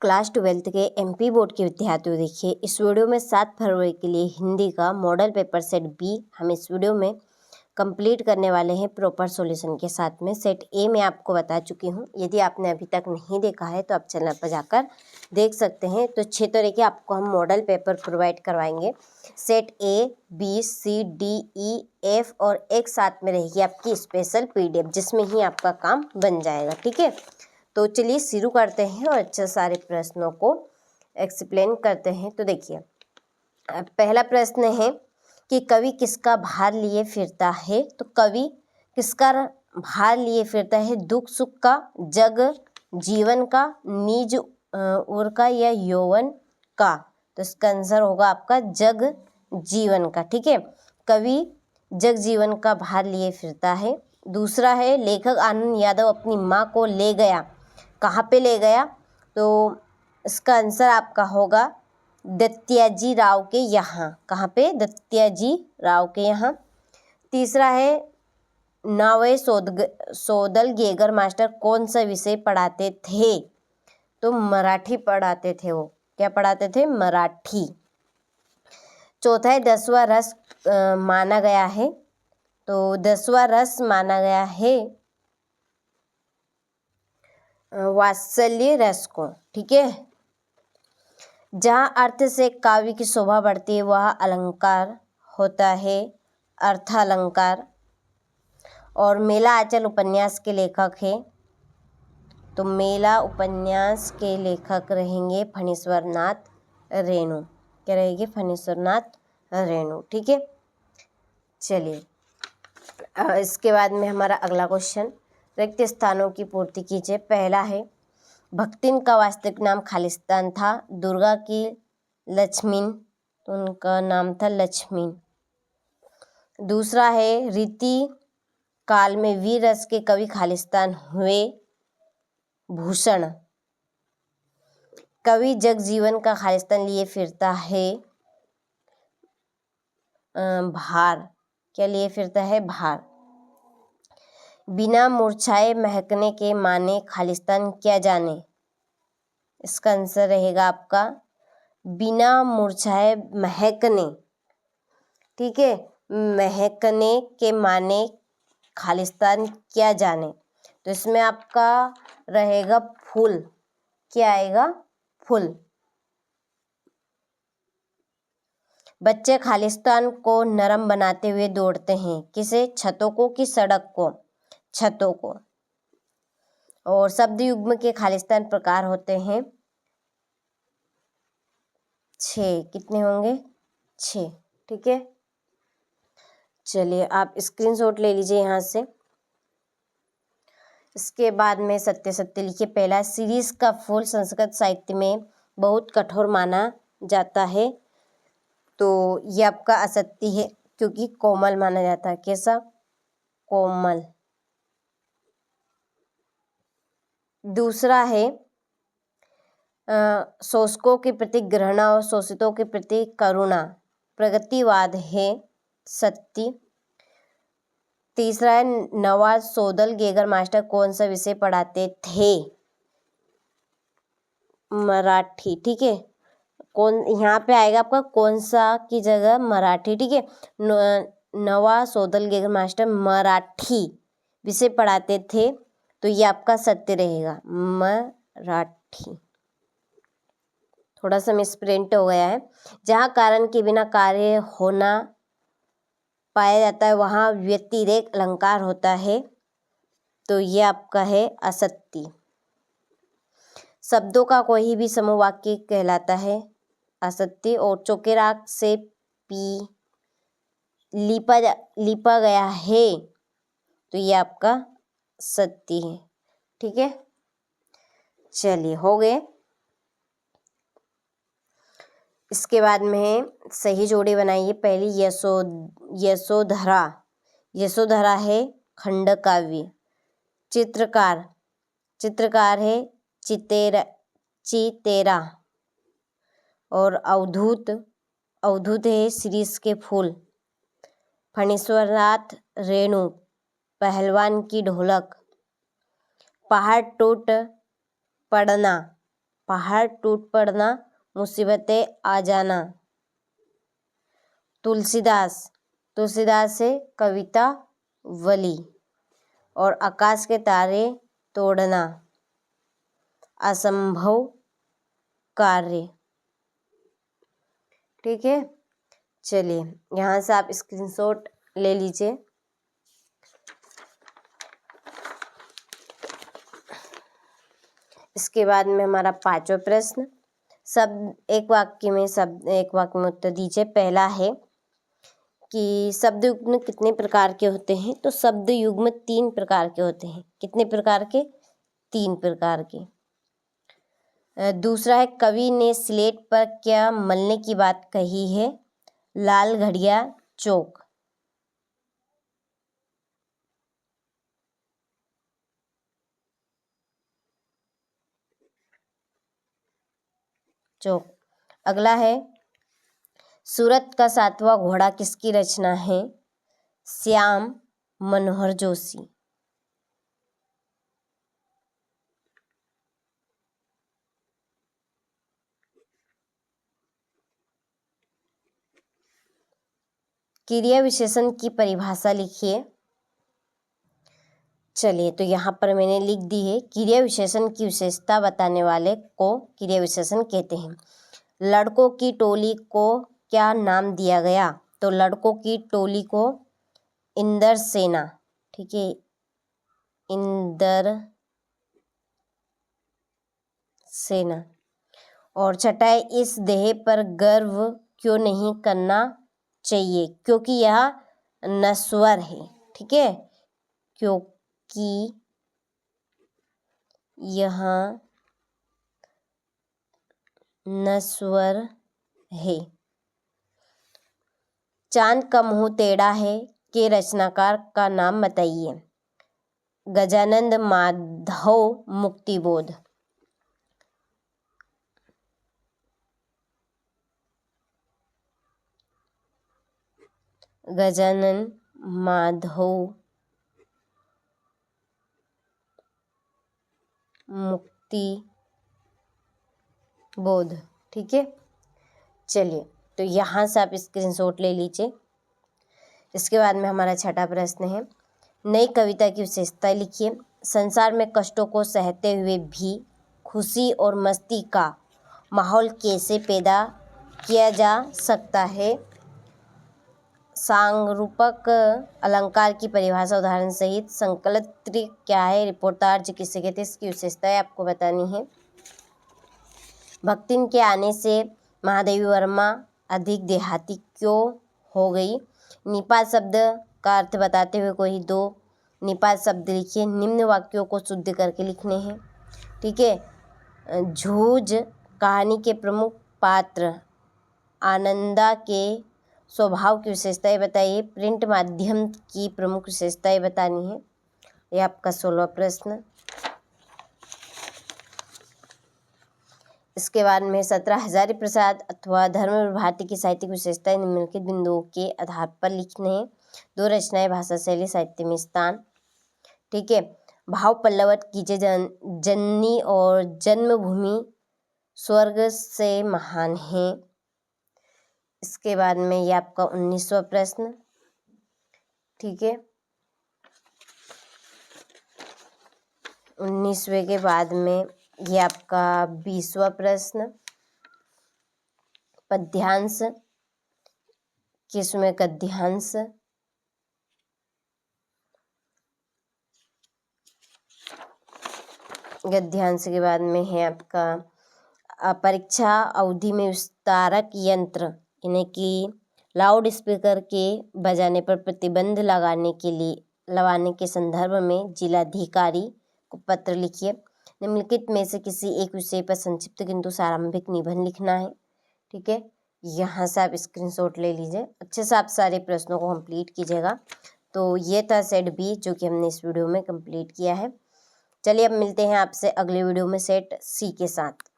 Class 12 के MP board के विद्यार्थियों, देखिए इस वीडियो में 7 फरवरी के लिए हिंदी का मॉडल पेपर सेट बी हम इस वीडियो में कंप्लीट करने वाले हैं प्रॉपर सॉल्यूशन के साथ में। सेट ए में आपको बता चुकी हूँ, यदि आपने अभी तक नहीं देखा है तो आप चैनल पर जाकर देख सकते हैं। तो 6 तरह के आपको हम मॉडल पेपर प्रोवाइड करवाएंगे। Set A, B, C, D, E, F और एक साथ में रहेगी आपकी स्पेशल PDF, जिसमें ही आपका काम बन जाएगा। ठीक है, तो चलिए शुरू करते हैं और अच्छे सारे प्रश्नों को एक्सप्लेन करते हैं। तो देखिए पहला प्रश्न है कि कवि किसका भार लिए फिरता है। तो कवि किसका भार लिए फिरता है? दुख सुख का, जग जीवन का, निज उर का या यौवन का। तो इसका आंसर होगा आपका जग जीवन का। ठीक है, कवि जग जीवन का भार लिए फिरता है। दूसरा है लेखक आनंद यादव अपनी माँ को ले गया। कहाँ पे ले गया? तो इसका आंसर आपका होगा दत्याजी राव के यहाँ। कहाँ पे? दत्याजी राव के यहाँ। तीसरा है नावे सोदल गेगर मास्टर कौन सा विषय पढ़ाते थे? तो मराठी पढ़ाते थे। वो क्या पढ़ाते थे? मराठी। चौथा है 10वां रस माना गया है। तो 10वां रस माना गया है वात्सल्य रस को। ठीक है, जहाँ अर्थ से काव्य की शोभा बढ़ती है वह अलंकार होता है अर्थालंकार। और मेला आंचल उपन्यास के लेखक है। तो मेला उपन्यास के लेखक रहेंगे फणीश्वर नाथ रेणु। क्या रहेंगे? फणीश्वर नाथ रेणु। ठीक है, चलिए इसके बाद में हमारा अगला क्वेश्चन, रिक्त स्थानों की पूर्ति कीजिए। पहला है भक्तिन का वास्तविक नाम खालिस्तान था। दुर्गा की लक्ष्मीन, तो उनका नाम था लक्ष्मीन। दूसरा है रीति काल में वीर रस के कवि खालिस्तान हुए भूषण। कवि जग जीवन का खालिस्तान लिए फिरता है भार। क्या लिए फिरता है? भार। बिना मूर्छाए महकने के माने खालिस्तान क्या जाने। इसका आंसर रहेगा आपका बिना मूर्छाए महकने। ठीक है, महकने के माने खालिस्तान क्या जाने। तो इसमें आपका रहेगा फूल। क्या आएगा? फूल। बच्चे खालिस्तान को नरम बनाते हुए दौड़ते हैं। किसे? छतों को कि सड़क को? छतों को। और शब्द युग्म के खालिस्तान प्रकार होते हैं 6। कितने होंगे? 6। ठीक है, चलिए आप स्क्रीनशॉट ले लीजिए यहाँ से। इसके बाद में सत्य सत्य लिखिए। पहला, सीरीज का फूल संस्कृत साहित्य में बहुत कठोर माना जाता है। तो ये आपका असत्य है, क्योंकि कोमल माना जाता है। कैसा? कोमल। दूसरा है शोषकों के प्रति घृणा और शोषितों के प्रति करुणा प्रगतिवाद है। सत्य। तीसरा है नवाज सोदल गेगर मास्टर कौन सा विषय पढ़ाते थे? मराठी। ठीक है, कौन यहाँ पे आएगा आपका कौन सा की जगह? मराठी। ठीक है, नवाज सोदल गेगर मास्टर मराठी विषय पढ़ाते थे। तो ये आपका सत्य रहेगा, मराठी। थोड़ा सा मिसप्रिंट हो गया है। जहाँ कारण के बिना कार्य होना पाया जाता है वहाँ व्यतिरेक अलंकार होता है। तो ये आपका है असत्य। शब्दों का कोई भी समूह वाक्य कहलाता है असत्य। और चौकेराक से पी लिपा गया है, तो ये आपका सत्य है। ठीक है, चलिए हो गए। इसके बाद में सही जोड़ी बनाइए। पहली यशोधरा। यशोधरा है खंड काव्य। चित्रकार है चितेरा। और अवधूत है शीरीष के फूल। फणीश्वरनाथ रेणु पहलवान की ढोलक। पहाड़ टूट पड़ना पहाड़ टूट पड़ना, मुसीबतें आ जाना। तुलसीदास, तुलसीदास से कविता वली। और आकाश के तारे तोड़ना, असंभव कार्य। ठीक है, चलिए यहाँ से आप स्क्रीनशॉट ले लीजिए। इसके बाद में हमारा 5वां प्रश्न, एक वाक्य में उत्तर दीजिए। पहला है कि शब्द युग्म कितने प्रकार के होते हैं? तो शब्द युग्म 3 प्रकार के होते हैं। कितने प्रकार के? 3 प्रकार के। दूसरा है, कवि ने स्लेट पर क्या मलने की बात कही है? लाल घड़िया चौक। चौक। अगला है, सूरत का 7वां घोड़ा किसकी रचना है? श्याम मनोहर जोशी। क्रिया विशेषण की परिभाषा लिखिए। चलिए, तो यहाँ पर मैंने लिख दी है, क्रिया विशेषण की विशेषता बताने वाले को क्रिया विशेषण कहते हैं। लड़कों की टोली को क्या नाम दिया गया? तो लड़कों की टोली को इंदर सेना। ठीक है, इंदर सेना। और छठा है, इस देह पर गर्व क्यों नहीं करना चाहिए? क्योंकि यह नश्वर है। ठीक है, क्योंकि यह नश्वर है। चांद का मुंह टेढ़ा है के रचनाकार का नाम बताइए। गजानंद माधव मुक्तिबोध। गजानन माधव मुक्तिबोध। ठीक है, चलिए, तो यहाँ से आप स्क्रीनशॉट ले लीजिए। इसके बाद में हमारा 6वां प्रश्न है, नई कविता की विशेषता लिखिए। संसार में कष्टों को सहते हुए भी खुशी और मस्ती का माहौल कैसे पैदा किया जा सकता है? सांगरूपक अलंकार की परिभाषा उदाहरण सहित संकलित क्या है? रिपोर्टार्ज किसे कहते हैं? इसकी विशेषताएं आपको बतानी है। भक्तिन के आने से महादेवी वर्मा अधिक देहाती क्यों हो गई? निपात शब्द का अर्थ बताते हुए कोई 2 निपात शब्द लिखिए। निम्न वाक्यों को शुद्ध करके लिखने हैं। ठीक है, झूझ कहानी के प्रमुख पात्र आनंदा के स्वभाव की विशेषताएं बताइए। प्रिंट माध्यम की प्रमुख विशेषताएं बतानी है। ये आपका 16वां प्रश्न। इसके बाद में 17 हजारी प्रसाद अथवा धर्मवीर भारती की साहित्यिक विशेषताएं निम्नलिखित बिंदुओं के आधार पर लिखने हैं। 2 रचनाएं, भाषा शैली, साहित्य में स्थान। ठीक है, भाव पल्लवत कीजिए। जननी और जन्मभूमि स्वर्ग से महान है। इसके बाद में ये आपका 19वां प्रश्न। ठीक है, 19वें के बाद में ये आपका 20वां प्रश्न। पद्यांश किसमें गद्यांश? गद्यांश के बाद में है आपका परीक्षा अवधि में विस्तारक यंत्र यानी कि लाउड स्पीकर के बजाने पर प्रतिबंध लगाने के संदर्भ में जिलाधिकारी को पत्र लिखिए। निम्नलिखित में से किसी एक विषय पर संक्षिप्त किंतु सारांभिक निबंध लिखना है। ठीक है, यहाँ से आप स्क्रीनशॉट ले लीजिए। अच्छे से आप सारे प्रश्नों को कंप्लीट कीजिएगा। तो ये था सेट बी जो कि हमने इस वीडियो में कंप्लीट किया है। चलिए अब मिलते हैं आपसे अगले वीडियो में सेट सी के साथ।